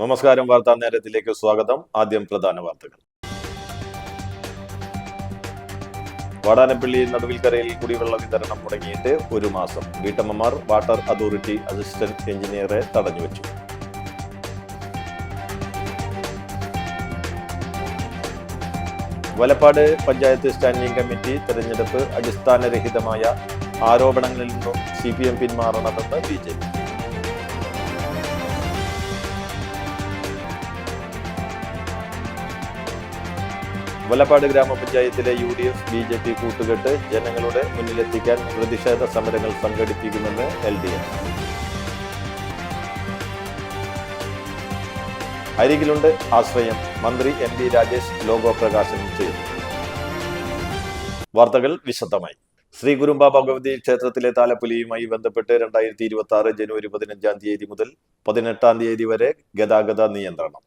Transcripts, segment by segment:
നമസ്കാരം. വാർത്താ നേരത്തിലേക്ക് സ്വാഗതം. ആദ്യം പ്രധാന വാർത്തകൾ. വാടാനപ്പള്ളി നടുവിൽക്കരയിൽ കുടിവെള്ള വിതരണം മുടങ്ങിയിട്ട് ഒരു മാസം. വീട്ടമ്മമാർ വാട്ടർ അതോറിറ്റി അസിസ്റ്റന്റ് എഞ്ചിനീയറെ തടഞ്ഞുവച്ചു. വലപ്പാട് പഞ്ചായത്ത് സ്റ്റാൻഡിംഗ് കമ്മിറ്റി തെരഞ്ഞെടുപ്പ് അടിസ്ഥാനരഹിതമായ ആരോപണങ്ങളിൽ നിന്നും CPM പിന്മാറണമെന്ന് BJP. വലപ്പാട് ഗ്രാമപഞ്ചായത്തിലെ UDF BJP കൂട്ടുകെട്ട് ജനങ്ങളുടെ മുന്നിലെത്തിക്കാൻ പ്രതിഷേധ സമരങ്ങൾ സംഘടിപ്പിക്കുമെന്ന് LDF. അരികിലുണ്ട് ആശ്രയം. മന്ത്രി MB രാജേഷ് ലോഗോ പ്രകാശനം ചെയ്തു. വാർത്തകൾ വിശദമായി. ശ്രീ കുരുമ്പ ഭഗവതി ക്ഷേത്രത്തിലെ താലപ്പൊലിയുമായി ബന്ധപ്പെട്ട് 2026 ജനുവരി 15 തീയതി മുതൽ 18 തീയതി വരെ ഗതാഗത നിയന്ത്രണം.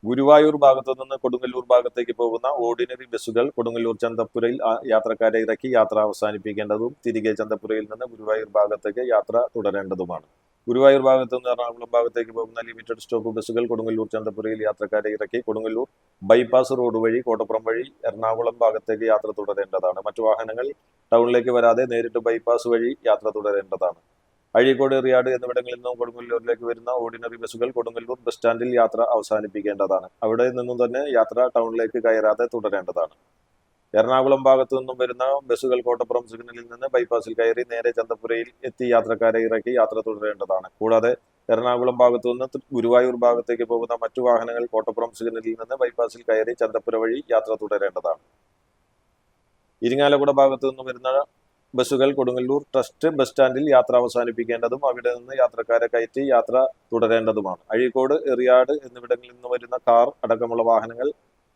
ഗുരുവായൂർ ഭാഗത്തു നിന്ന് കൊടുങ്ങല്ലൂർ ഭാഗത്തേക്ക് പോകുന്ന ഓർഡിനറി ബസ്സുകൾ കൊടുങ്ങല്ലൂർ ചന്തപ്പുരയിൽ യാത്രക്കാരെ ഇറക്കി യാത്ര അവസാനിപ്പിക്കേണ്ടതും തിരികെ ചന്തപ്പുരയിൽ നിന്ന് ഗുരുവായൂർ ഭാഗത്തേക്ക് യാത്ര തുടരേണ്ടതുമാണ്. ഗുരുവായൂർ ഭാഗത്തു നിന്ന് എറണാകുളം ഭാഗത്തേക്ക് പോകുന്ന ലിമിറ്റഡ് സ്റ്റോപ്പ് ബസ്സുകൾ കൊടുങ്ങല്ലൂർ ചന്തപ്പുരയിൽ യാത്രക്കാരെ ഇറക്കി കൊടുങ്ങല്ലൂർ ബൈപ്പാസ് റോഡ് വഴി കോട്ടപ്പുറം വഴി എറണാകുളം ഭാഗത്തേക്ക് യാത്ര തുടരേണ്ടതാണ്. മറ്റു വാഹനങ്ങൾ ടൗണിലേക്ക് വരാതെ നേരിട്ട് ബൈപ്പാസ് വഴി യാത്ര തുടരേണ്ടതാണ്. അഴീക്കോട്, എറിയാട് എന്നിവിടങ്ങളിൽ നിന്നും കൊടുങ്ങല്ലൂരിലേക്ക് വരുന്ന ഓർഡിനറി ബസ്സുകൾ കൊടുങ്ങല്ലൂർ ബസ് സ്റ്റാൻഡിൽ യാത്ര അവസാനിപ്പിക്കേണ്ടതാണ്. അവിടെ നിന്നും തന്നെ യാത്ര ടൗണിലേക്ക് കയറാതെ തുടരേണ്ടതാണ്. എറണാകുളം ഭാഗത്തു നിന്നും വരുന്ന ബസ്സുകൾ കോട്ടപ്പുറം സിഗ്നലിൽ നിന്ന് ബൈപ്പാസിൽ കയറി നേരെ ചന്തപ്പുരയിൽ എത്തി യാത്രക്കാരെ ഇറക്കി യാത്ര തുടരേണ്ടതാണ്. കൂടാതെ എറണാകുളം ഭാഗത്തു നിന്ന് ഗുരുവായൂർ ഭാഗത്തേക്ക് പോകുന്ന മറ്റു വാഹനങ്ങൾ കോട്ടപ്പുറം സിഗ്നലിൽ നിന്ന് ബൈപ്പാസിൽ കയറി ചന്തപ്പുര വഴി യാത്ര തുടരേണ്ടതാണ്. ഇരിങ്ങാലക്കുട ഭാഗത്തു നിന്നും വരുന്ന ബസ്സുകൾ കൊടുങ്ങല്ലൂർ ട്രസ്റ്റ് ബസ് സ്റ്റാൻഡിൽ യാത്ര അവസാനിപ്പിക്കേണ്ടതും അവിടെ നിന്ന് യാത്രക്കാരെ കയറ്റി യാത്ര തുടരേണ്ടതുമാണ്. അഴീക്കോട്, എറിയാട് എന്നിവിടങ്ങളിൽ നിന്ന് വരുന്ന കാർ അടക്കമുള്ള വാഹനങ്ങൾ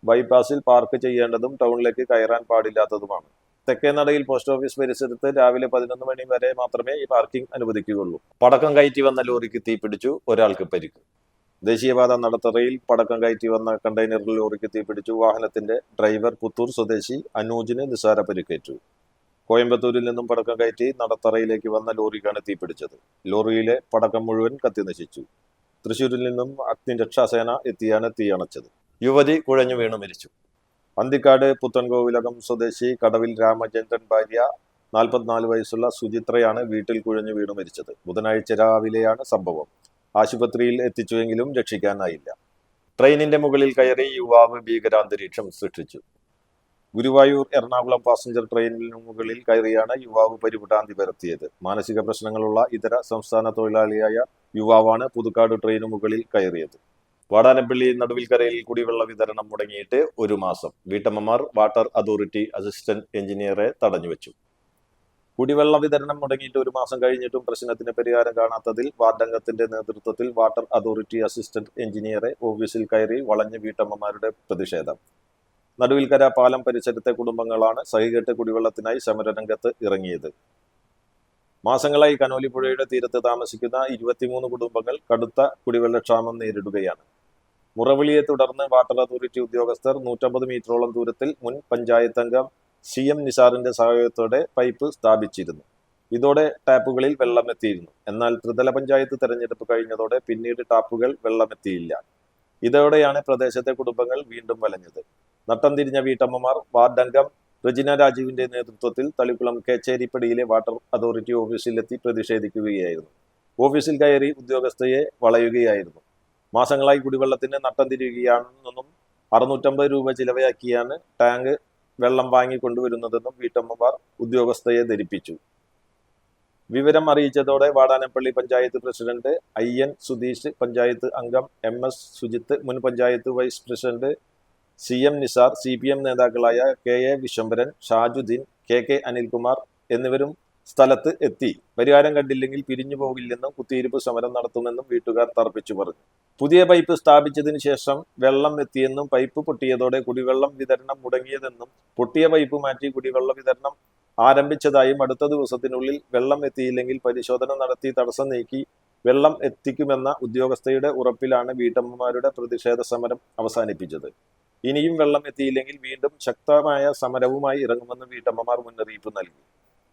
ബൈപ്പാസിൽ പാർക്ക് ചെയ്യേണ്ടതും ടൗണിലേക്ക് കയറാൻ പാടില്ലാത്തതുമാണ്. തെക്കേനടയിൽ പോസ്റ്റ് ഓഫീസ് പരിസരത്ത് രാവിലെ 11 മണി വരെ മാത്രമേ ഈ പാർക്കിംഗ് അനുവദിക്കുകയുള്ളൂ. പടക്കം കയറ്റി വന്ന ലോറിക്ക് തീപിടിച്ചു, ഒരാൾക്ക് പരിക്ക്. ദേശീയപാത നടത്തറയിൽ പടക്കം കയറ്റി വന്ന കണ്ടെയ്നർ ലോറിക്ക് തീപിടിച്ചു. വാഹനത്തിന്റെ ഡ്രൈവർ പുത്തൂർ സ്വദേശി അനൂജിന് നിസാര പരിക്കേറ്റു. കോയമ്പത്തൂരിൽ നിന്നും പടക്കം കയറ്റി നടത്തറയിലേക്ക് വന്ന ലോറിക്കാണ് തീപിടിച്ചത്. ലോറിയിലെ പടക്കം മുഴുവൻ കത്തിനശിച്ചു. തൃശൂരിൽ നിന്നും അഗ്നിരക്ഷാസേന എത്തിയാണ് തീയണച്ചത്. യുവതി കുഴഞ്ഞു വീണു മരിച്ചു. അന്തിക്കാട് പുത്തൻകോവിലകം സ്വദേശി കടവിൽ രാമചന്ദ്രൻ ഭാര്യ 44 വയസ്സുള്ള സുചിത്രയാണ് വീട്ടിൽ കുഴഞ്ഞു വീണു മരിച്ചത്. ബുധനാഴ്ച രാവിലെയാണ് സംഭവം. ആശുപത്രിയിൽ എത്തിച്ചുവെങ്കിലും രക്ഷിക്കാനായില്ല. ട്രെയിനിന്റെ മുകളിൽ കയറി യുവാവ് ഭീകരാന്തരീക്ഷം സൃഷ്ടിച്ചു. ഗുരുവായൂർ എറണാകുളം പാസഞ്ചർ ട്രെയിനിന് മുകളിൽ കയറിയാണ് യുവാവ് പരിഭ്രാന്തി പരത്തിയത്. മാനസിക പ്രശ്നങ്ങളുള്ള ഇതര സംസ്ഥാന തൊഴിലാളിയായ യുവാവാണ് പുതുക്കാട് ട്രെയിനു മുകളിൽ കയറിയത്. വാടാനപ്പള്ളി നടുവിൽക്കരയിൽ കുടിവെള്ള വിതരണം മുടങ്ങിയിട്ട് ഒരു മാസം. വീട്ടമ്മമാർ വാട്ടർ അതോറിറ്റി അസിസ്റ്റന്റ് എഞ്ചിനീയറെ തടഞ്ഞുവച്ചു. കുടിവെള്ള വിതരണം മുടങ്ങിയിട്ട് ഒരു മാസം കഴിഞ്ഞിട്ടും പ്രശ്നത്തിന് പരിഹാരം കാണാത്തതിൽ വാർഡംഗത്തിന്റെ നേതൃത്വത്തിൽ വാട്ടർ അതോറിറ്റി അസിസ്റ്റന്റ് എഞ്ചിനീയറെ ഓഫീസിൽ കയറി വളഞ്ഞ് വീട്ടമ്മമാരുടെ പ്രതിഷേധം. നടുവിൽക്കര പാലം പരിസരത്തെ കുടുംബങ്ങളാണ് സഹികെട്ട് കുടിവെള്ളത്തിനായി സമരരംഗത്ത് ഇറങ്ങിയത്. മാസങ്ങളായി കനോലിപ്പുഴയുടെ തീരത്ത് താമസിക്കുന്ന 23 കുടുംബങ്ങൾ കടുത്ത കുടിവെള്ളക്ഷാമം നേരിടുകയാണ്. മുറവിളിയെ തുടർന്ന് വാട്ടർ അതോറിറ്റി ഉദ്യോഗസ്ഥർ 150 മീറ്ററോളം ദൂരത്തിൽ മുൻ പഞ്ചായത്ത് അംഗം CM നിസാറിന്റെ സഹായത്തോടെ പൈപ്പ് സ്ഥാപിച്ചിരുന്നു. ഇതോടെ ടാപ്പുകളിൽ വെള്ളമെത്തിയിരുന്നു. എന്നാൽ ത്രിതല പഞ്ചായത്ത് തെരഞ്ഞെടുപ്പ് കഴിഞ്ഞതോടെ പിന്നീട് ടാപ്പുകൾ വെള്ളമെത്തിയില്ല. ഇതോടെയാണ് പ്രദേശത്തെ കുടുംബങ്ങൾ വീണ്ടും വലഞ്ഞത്. നട്ടം തിരിഞ്ഞ വീട്ടമ്മമാർ വാർഡംഗം റെജിന രാജീവിന്റെ നേതൃത്വത്തിൽ തളിക്കുളം കേച്ചേരിപ്പടിയിലെ വാട്ടർ അതോറിറ്റി ഓഫീസിലെത്തി പ്രതിഷേധിക്കുകയായിരുന്നു. ഓഫീസിൽ കയറി ഉദ്യോഗസ്ഥയെ വളയുകയായിരുന്നു. മാസങ്ങളായി കുടിവെള്ളത്തിന് നട്ടം തിരിയുകയാണെന്നും 650 രൂപ ചിലവയാക്കിയാണ് ടാങ്ക് വെള്ളം വാങ്ങിക്കൊണ്ടുവരുന്നതെന്നും വീട്ടമ്മമാർ ഉദ്യോഗസ്ഥയെ ധരിപ്പിച്ചു. വിവരം അറിയിച്ചതോടെ വാടാനപ്പള്ളി പഞ്ചായത്ത് പ്രസിഡന്റ് IN സുധീഷ്, പഞ്ചായത്ത് അംഗം MS സുജിത്ത്, മുൻ panchayat vice president CM Nizar, CPM നേതാക്കളായ KA വിശ്വംഭരൻ, ഷാജുദ്ദീൻ, KK അനിൽകുമാർ എന്നിവരും സ്ഥലത്ത് എത്തി. പരിഹാരം കണ്ടില്ലെങ്കിൽ പിരിഞ്ഞു പോകില്ലെന്നും കുത്തിയിരിപ്പ് സമരം നടത്തുമെന്നും വീട്ടുകാർ തർപ്പിച്ചു പറഞ്ഞു. പുതിയ പൈപ്പ് സ്ഥാപിച്ചതിനു ശേഷം വെള്ളം എത്തിയെന്നും പൈപ്പ് പൊട്ടിയതോടെ കുടിവെള്ളം വിതരണം മുടങ്ങിയതെന്നും പൊട്ടിയ പൈപ്പ് മാറ്റി കുടിവെള്ള വിതരണം ആരംഭിച്ചതായും അടുത്ത ദിവസത്തിനുള്ളിൽ വെള്ളം എത്തിയില്ലെങ്കിൽ പരിശോധന നടത്തി തടസ്സം നീക്കി വെള്ളം എത്തിക്കുമെന്ന ഉദ്യോഗസ്ഥയുടെ ഉറപ്പിലാണ് വീട്ടമ്മമാരുടെ പ്രതിഷേധ സമരം അവസാനിപ്പിച്ചത്. ഇനിയും വെള്ളം എത്തിയില്ലെങ്കിൽ വീണ്ടും ശക്തമായ സമരവുമായി ഇറങ്ങുമെന്ന് വീട്ടമ്മമാർ മുന്നറിയിപ്പ് നൽകി.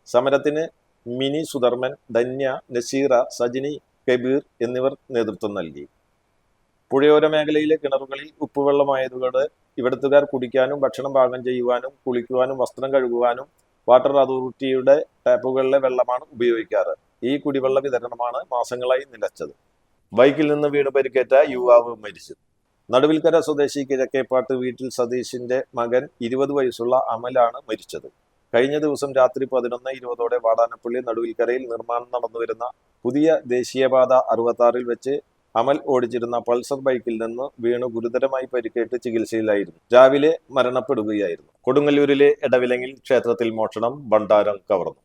സമരത്തിന് മിനി സുധർമ്മൻ, ധന്യ, നസീറ, സജിനി, കബീർ എന്നിവർ നേതൃത്വം നൽകി. പുഴയോര മേഖലയിലെ കിണറുകളിൽ ഉപ്പുവെള്ളമായതോടെ ഇവിടുത്തുകാർ കുടിക്കാനും ഭക്ഷണം പാകം ചെയ്യുവാനും കുളിക്കുവാനും വസ്ത്രം കഴുകുവാനും വാട്ടർ അതോറിറ്റിയുടെ ടാപ്പുകളിലെ വെള്ളമാണ് ഉപയോഗിക്കാറ്. ഈ കുടിവെള്ള വിതരണമാണ് മാസങ്ങളായി നിലച്ചത്. ബൈക്കിൽ നിന്ന് വീണ് പരിക്കേറ്റ യുവാവ് മരിച്ചു. നടുവിൽക്കര സ്വദേശി കിഴക്കേപ്പാട്ട് വീട്ടിൽ സതീഷിന്റെ മകൻ 20 വയസ്സുള്ള അമലാണ് മരിച്ചത്. കഴിഞ്ഞ ദിവസം രാത്രി 11:20 വാടാനപ്പള്ളി നടുവിൽക്കരയിൽ നിർമ്മാണം നടന്നുവരുന്ന പുതിയ ദേശീയപാത 66-ൽ വെച്ച് അമൽ ഓടിച്ചിരുന്ന പൾസർ ബൈക്കിൽ നിന്ന് വീണ് ഗുരുതരമായി പരിക്കേറ്റ് ചികിത്സയിലായിരുന്നു. രാവിലെ മരണപ്പെടുകയായിരുന്നു. കൊടുങ്ങല്ലൂരിലെ എടവിലങ്ങിൽ ക്ഷേത്രത്തിൽ മോഷണം, ഭണ്ഡാരം കവർന്നു.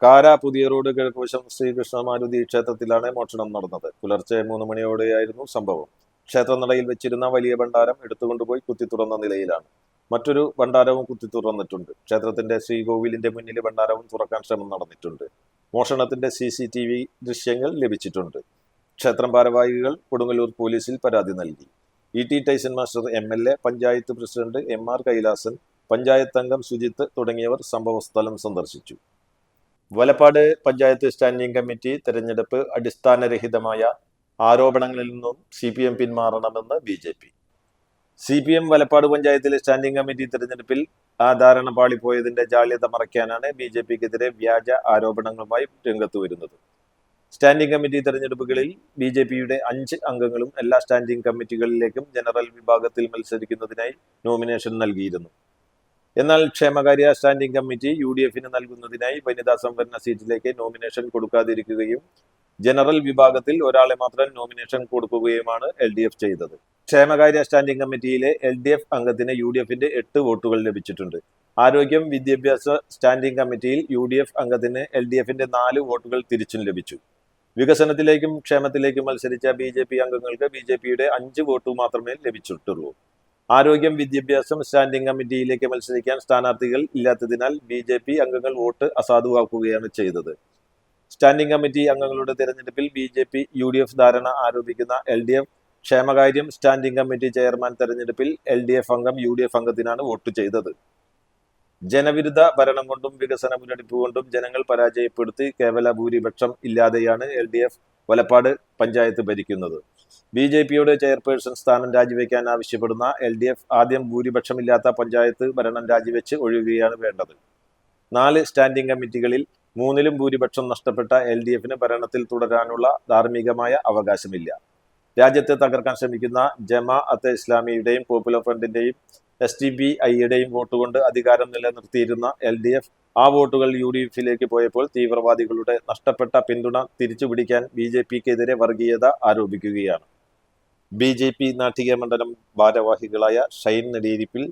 കാര പുതിയ റോഡ് കിഴക്കുവശം ശ്രീകൃഷ്ണ മാരുതി ക്ഷേത്രത്തിലാണ് മോഷണം നടന്നത്. പുലർച്ചെ 3 മണിയോടെയായിരുന്നു സംഭവം. ക്ഷേത്രനടയിൽ വെച്ചിരുന്ന വലിയ ഭണ്ഡാരം എടുത്തുകൊണ്ടുപോയി കുത്തിത്തുറന്ന നിലയിലാണ്. മറ്റൊരു ഭണ്ഡാരവും കുത്തിത്തുറന്നിട്ടുണ്ട്. ക്ഷേത്രത്തിന്റെ ശ്രീകോവിലിന്റെ മുന്നിൽ ഭണ്ഡാരവും തുറക്കാൻ ശ്രമം നടന്നിട്ടുണ്ട്. മോഷണത്തിന്റെ CCTV ദൃശ്യങ്ങൾ ലഭിച്ചിട്ടുണ്ട്. ക്ഷേത്രം ഭാരവാഹികൾ കൊടുങ്ങല്ലൂർ പോലീസിൽ പരാതി നൽകി. ET Tyson master MLA, panchayat president MR Kailasan, panchayat അംഗം സുജിത്ത് തുടങ്ങിയവർ സംഭവസ്ഥലം സന്ദർശിച്ചു. വലപ്പാട് പഞ്ചായത്ത് സ്റ്റാൻഡിംഗ് കമ്മിറ്റി തെരഞ്ഞെടുപ്പ് അടിസ്ഥാനരഹിതമായ ആരോപണങ്ങളിൽ നിന്നും CPM പിന്മാറണമെന്ന് BJP. CPM വലപ്പാട് പഞ്ചായത്തിലെ സ്റ്റാൻഡിംഗ് കമ്മിറ്റി തെരഞ്ഞെടുപ്പിൽ ധാരണ പാളിപ്പോയതിന്റെ ജാള്യത മറയ്ക്കാനാണ് BJPക്കെതിരെ വ്യാജ ആരോപണങ്ങളുമായി രംഗത്ത് വരുന്നത്. സ്റ്റാൻഡിംഗ് കമ്മിറ്റി തെരഞ്ഞെടുപ്പുകളിൽ BJPയുടെ 5 അംഗങ്ങളും എല്ലാ സ്റ്റാൻഡിംഗ് കമ്മിറ്റികളിലേക്കും ജനറൽ വിഭാഗത്തിൽ മത്സരിക്കുന്നതിനായി നോമിനേഷൻ നൽകിയിരുന്നു. എന്നാൽ ക്ഷേമകാര്യ സ്റ്റാൻഡിംഗ് കമ്മിറ്റി UDFന് നൽകുന്നതിനായി വനിതാ സംവരണ സീറ്റിലേക്ക് നോമിനേഷൻ കൊടുക്കാതിരിക്കുകയും ജനറൽ വിഭാഗത്തിൽ ഒരാളെ മാത്രം നോമിനേഷൻ കൊടുക്കുകയുമാണ് LDF ചെയ്തത്. ക്ഷേമകാര്യ സ്റ്റാൻഡിംഗ് കമ്മിറ്റിയിലെ LDF അംഗത്തിന് UDFന്റെ 8 വോട്ടുകൾ ലഭിച്ചിട്ടുണ്ട്. ആരോഗ്യം വിദ്യാഭ്യാസ സ്റ്റാൻഡിംഗ് കമ്മിറ്റിയിൽ UDF അംഗത്തിന് LDFന്റെ 4 വോട്ടുകൾ തിരിച്ചും ലഭിച്ചു. വികസനത്തിലേക്കും ക്ഷേമത്തിലേക്കും മത്സരിച്ച BJP അംഗങ്ങൾക്ക് BJPയുടെ 5 വോട്ട് മാത്രമേ ലഭിച്ചിട്ടുള്ളൂ. ആരോഗ്യം വിദ്യാഭ്യാസം സ്റ്റാൻഡിംഗ് കമ്മിറ്റിയിലേക്ക് മത്സരിക്കാൻ സ്ഥാനാർത്ഥികൾ ഇല്ലാത്തതിനാൽ BJP അംഗങ്ങൾ വോട്ട് അസാധുവാക്കുകയാണ് ചെയ്തത്. സ്റ്റാൻഡിംഗ് കമ്മിറ്റി അംഗങ്ങളുടെ തെരഞ്ഞെടുപ്പിൽ BJP UDF ധാരണ ആരോപിക്കുന്ന LDF ക്ഷേമകാര്യം സ്റ്റാൻഡിംഗ് കമ്മിറ്റി ചെയർമാൻ തെരഞ്ഞെടുപ്പിൽ LDF അംഗം UDF അംഗത്തിനാണ് വോട്ട് ചെയ്തത്. ജനവിരുദ്ധ ഭരണം കൊണ്ടും വികസന മുരടിപ്പ് കൊണ്ടും ജനങ്ങൾ പരാജയപ്പെടുത്തി കേവല ഭൂരിപക്ഷം ഇല്ലാതെയാണ് LDF വലപ്പാട് പഞ്ചായത്ത് ഭരിക്കുന്നത്. BJPയുടെ ചെയർപേഴ്സൺ സ്ഥാനം രാജിവെക്കാൻ ആവശ്യപ്പെടുന്ന LDF ആദ്യം ഭൂരിപക്ഷമില്ലാത്ത പഞ്ചായത്ത് ഭരണം രാജിവെച്ച് ഒഴിയുകയാണ് വേണ്ടത്. 4 സ്റ്റാൻഡിംഗ് കമ്മിറ്റികളിൽ 3ലും ഭൂരിപക്ഷം നഷ്ടപ്പെട്ട LDFന് ഭരണത്തിൽ തുടരാനുള്ള ധാർമ്മികമായ അവകാശമില്ല. രാജ്യത്തെ തകർക്കാൻ ശ്രമിക്കുന്ന ജമാഅത്തെ ഇസ്ലാമിയുടെയും പോപ്പുലർ ഫ്രണ്ടിന്റെയും SDPIയുടെയും വോട്ടുകൊണ്ട് അധികാരം നിലനിർത്തിയിരുന്ന LDF ആ വോട്ടുകൾ UDFിലേക്ക് പോയപ്പോൾ തീവ്രവാദികളുടെ നഷ്ടപ്പെട്ട പിന്തുണ തിരിച്ചുപിടിക്കാൻ BJPക്കെതിരെ വർഗീയത ആരോപിക്കുകയാണ്. BJP നാട്ടിക മണ്ഡലം ഭാരവാഹികളായ ഷൈൻ നെടിയിരിപ്പിൽ,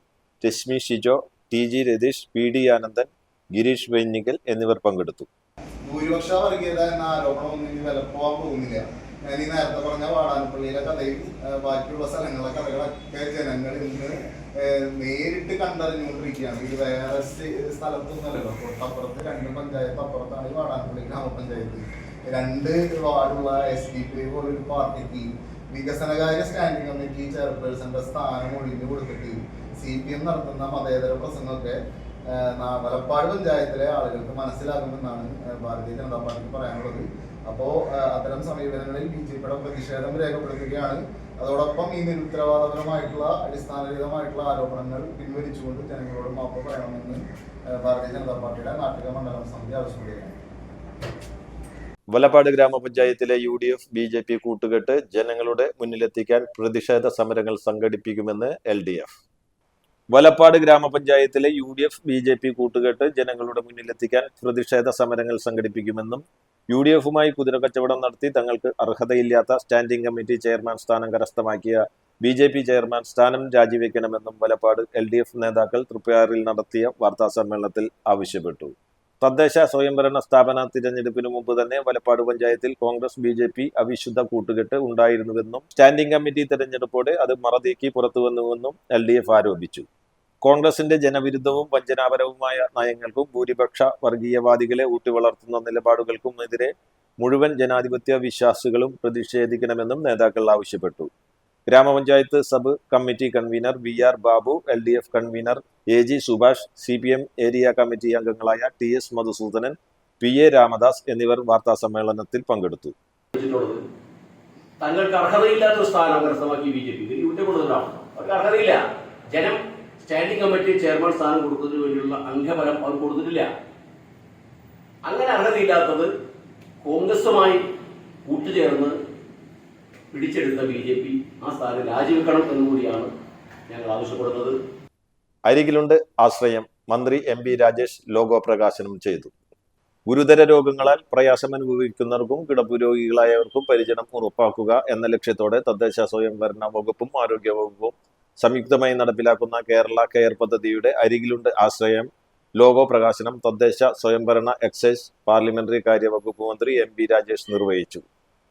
രശ്മി ഷിജോ, TG രതീഷ്, PD ആനന്ദൻ, ഗിരീഷ് വെഞ്ഞിക്കൽ എന്നിവർ പങ്കെടുത്തു. ഭൂരിപക്ഷ വർഗീയത എന്ന ആരോപണമൊന്നും ഇനി വിലപ്പോവാൻ പോകുന്നില്ല. ഞാൻ ഈ നേരത്തെ പറഞ്ഞ വാടാനപ്പള്ളിയിലെ കഥയും ബാക്കിയുള്ള സ്ഥലങ്ങളിലെ കഥകളൊക്കെ ജനങ്ങൾ ഇന്ന് നേരിട്ട് കണ്ടറിഞ്ഞുകൊണ്ടിരിക്കുകയാണ്. ഇത് വേറെ സ്ഥലത്തൊന്നുമല്ലല്ലോ. തൊട്ടപ്പുറത്ത് 2 പഞ്ചായത്ത് അപ്പുറത്താണ് ഈ വാടാനപ്പള്ളി ഗ്രാമപഞ്ചായത്ത്. 2 വാർഡുള്ള SDPI പോലൊരു പാർട്ടിക്ക് വികസനകാര്യ സ്റ്റാൻഡിംഗ് കമ്മിറ്റി ചെയർപേഴ്സന്റെ സ്ഥാനം ഒഴിഞ്ഞു കൊടുത്തിട്ട് CPM നടത്തുന്ന മതേതര പ്രസംഗമൊക്കെ വലപ്പാട് പഞ്ചായത്തിലെ ആളുകൾക്ക് മനസ്സിലാകുമെന്നാണ് ഭാരതീയ ജനതാ പാർട്ടിക്ക് പറയാനുള്ളത്. അപ്പോൾ അത്തരം സമീപനങ്ങളിൽ BJPയുടെ പ്രതിഷേധം രേഖപ്പെടുത്തുകയാണ്. അതോടൊപ്പം ഈ നിരുത്തരവാദപരമായിട്ടുള്ള അടിസ്ഥാനരഹിതമായിട്ടുള്ള ആരോപണങ്ങൾ പിൻവലിച്ചുകൊണ്ട് ജനങ്ങളോട് മാപ്പ് പറയണമെന്ന് ഭാരതീയ ജനതാ പാർട്ടിയുടെ നാട്ടിക മണ്ഡലം സമിതി ആവശ്യപ്പെടുകയാണ്. വലപ്പാട് ഗ്രാമപഞ്ചായത്തിലെ UDF BJP കൂട്ടുകെട്ട് ജനങ്ങളുടെ മുന്നിലെത്തിക്കാൻ പ്രതിഷേധ സമരങ്ങൾ സംഘടിപ്പിക്കുമെന്ന് LDF. വലപ്പാട് ഗ്രാമപഞ്ചായത്തിലെ UDF BJP കൂട്ടുകെട്ട് ജനങ്ങളുടെ മുന്നിലെത്തിക്കാൻ പ്രതിഷേധ സമരങ്ങൾ സംഘടിപ്പിക്കുമെന്നും UDFുമായി കുതിരക്കച്ചവടം നടത്തി തങ്ങൾക്ക് അർഹതയില്ലാത്ത സ്റ്റാൻഡിംഗ് കമ്മിറ്റി ചെയർമാൻ സ്ഥാനം കരസ്ഥമാക്കിയ BJP ചെയർമാൻ സ്ഥാനം രാജിവെക്കണമെന്നും വലപ്പാട് LDF നേതാക്കൾ തൃപ്പയാറിൽ നടത്തിയ വാർത്താസമ്മേളനത്തിൽ ആവശ്യപ്പെട്ടു. തദ്ദേശ സ്വയംഭരണ സ്ഥാപന തിരഞ്ഞെടുപ്പിന് മുമ്പ് തന്നെ വലപ്പാട് പഞ്ചായത്തിൽ കോൺഗ്രസ് BJP അവിശുദ്ധ കൂട്ടുകെട്ട് ഉണ്ടായിരുന്നുവെന്നും സ്റ്റാൻഡിംഗ് കമ്മിറ്റി തെരഞ്ഞെടുപ്പോടെ അത് മറനീക്കി പുറത്തുവന്നുവെന്നും LDF ആരോപിച്ചു. കോൺഗ്രസിന്റെ ജനവിരുദ്ധവും വഞ്ചനാപരവുമായ നയങ്ങൾക്കും ഭൂരിപക്ഷ വർഗീയവാദികളെ ഊട്ടിവളർത്തുന്ന നിലപാടുകൾക്കുമെതിരെ മുഴുവൻ ജനാധിപത്യ വിശ്വാസികളും പ്രതിഷേധിക്കണമെന്നും നേതാക്കൾ ആവശ്യപ്പെട്ടു. ഗ്രാമപഞ്ചായത്ത് sub committee convener VR Babu, LDF convener AG Subhash, CPM area committee അംഗങ്ങളായ TS മധുസൂദനൻ, PA രാമദാസ് എന്നിവർ വാർത്താസമ്മേളനത്തിൽ പങ്കെടുത്തു. തങ്ങൾക്ക് അർഹതയില്ലാത്തൊരു സ്ഥാനം കരസ്ഥമാക്കി BJP. യൂണിറ്റ് കൂടുതലാണ്, അവർക്ക് അർഹതയില്ല. ജനം സ്റ്റാൻഡിംഗ് കമ്മിറ്റി ചെയർമാൻ സ്ഥാനം കൊടുക്കുന്നതിന് വേണ്ടിയുള്ള അംഗബലം അവർ കൊടുത്തിട്ടില്ല. അങ്ങനെ അർഹതയില്ലാത്തത് കോൺഗ്രസുമായി കൂട്ടുചേർന്ന് പിടിച്ചെടുത്ത BJP ആ സ്ഥാനം രാജിവെക്കണം എന്നുകൂടിയാണ് ഞങ്ങൾ ആവശ്യപ്പെടുന്നത്. അരികിലുണ്ട് ആശ്രയം മന്ത്രി MP രാജേഷ് ലോഗോ പ്രകാശനം ചെയ്തു. ഗുരുതര രോഗങ്ങളാൽ പ്രയാസമനുഭവിക്കുന്നവർക്കും കിടപ്പു രോഗികളായവർക്കും പരിചരണം ഉറപ്പാക്കുക എന്ന ലക്ഷ്യത്തോടെ തദ്ദേശ സ്വയംഭരണ വകുപ്പും ആരോഗ്യ വകുപ്പും സംയുക്തമായി നടപ്പിലാക്കുന്ന കേരള കെയർ പദ്ധതിയുടെ അരികിലുണ്ട് ആശ്രയം ലോഗോ പ്രകാശനം തദ്ദേശ സ്വയംഭരണ എക്സൈസ് പാർലമെന്ററി കാര്യ വകുപ്പ് മന്ത്രി MP രാജേഷ് നിർവഹിച്ചു.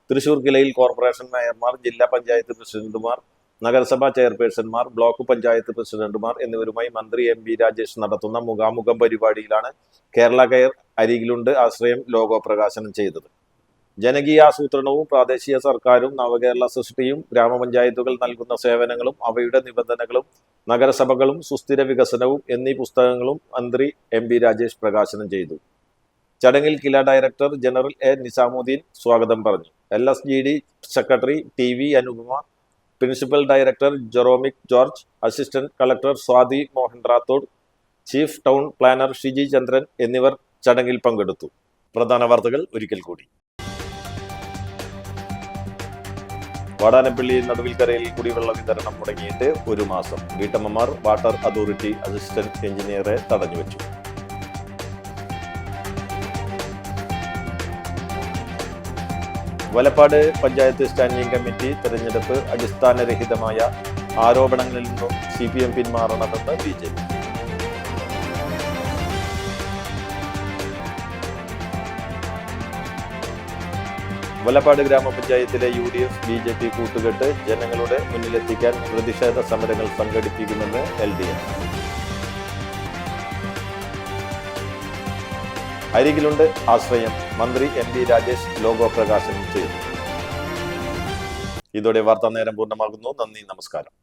തൃശൂർ ജില്ലയിൽ കോർപ്പറേഷൻ മേയർമാർ, ജില്ലാ പഞ്ചായത്ത് പ്രസിഡന്റുമാർ, നഗരസഭാ ചെയർപേഴ്സൺമാർ, ബ്ലോക്ക് പഞ്ചായത്ത് പ്രസിഡന്റുമാർ എന്നിവരുമായി മന്ത്രി MP രാജേഷ് നടത്തുന്ന മുഖാമുഖം പരിപാടിയിലാണ് കേരള കെയർ അരികിലുണ്ട് ആശ്രയം ലോഗോ പ്രകാശനം ചെയ്തത്. ജനകീയാസൂത്രണവും പ്രാദേശിക സർക്കാരും നവകേരള സൃഷ്ടിയും ഗ്രാമപഞ്ചായത്തുകൾ നൽകുന്ന സേവനങ്ങളും അവയുടെ നിബന്ധനകളും നഗരസഭകളും സുസ്ഥിര വികസനവും എന്നീ പുസ്തകങ്ങളും മന്ത്രി MP രാജേഷ് പ്രകാശനം ചെയ്തു. ചടങ്ങിൽ Kila director general A. Nizamuddin സ്വാഗതം പറഞ്ഞു. LSGD secretary TV Anupama, principal director Jeromic George, assistant collector Swathi Mohan Rathod, chief town planner Shiji Chandran എന്നിവർ ചടങ്ങിൽ പങ്കെടുത്തു. പ്രധാന വാർത്തകൾ ഒരിക്കൽ കൂടി. വാടാനപ്പള്ളി നടുവിൽക്കരയിൽ കുടിവെള്ള വിതരണം മുടങ്ങിയിട്ട് 1 മാസം. വീട്ടമ്മമാർ വാട്ടർ അതോറിറ്റി അസിസ്റ്റന്റ് എഞ്ചിനീയറെ തടഞ്ഞുവെച്ചു. വലപ്പാട് പഞ്ചായത്ത് സ്റ്റാൻഡിംഗ് കമ്മിറ്റി തെരഞ്ഞെടുപ്പ് അടിസ്ഥാനരഹിതമായ ആരോപണങ്ങളിൽ നിന്നും CPM പിന്മാറണമെന്ന് BJP. വലപ്പാട് ഗ്രാമപഞ്ചായത്തിലെ UDF BJP കൂട്ടുകെട്ട് ജനങ്ങളുടെ മുന്നിലെത്തിക്കാൻ പ്രതിഷേധ സമരങ്ങൾ സംഘടിപ്പിക്കുമെന്ന് LDF. അരികിലുണ്ട് ആശ്രയം മന്ത്രി MP രാജേഷ് ലോഗോ പ്രകാശനം ചെയ്തു. ഇതോടെ വാർത്താ നേരം പൂർണ്ണമാകുന്നു. നന്ദി, നമസ്കാരം.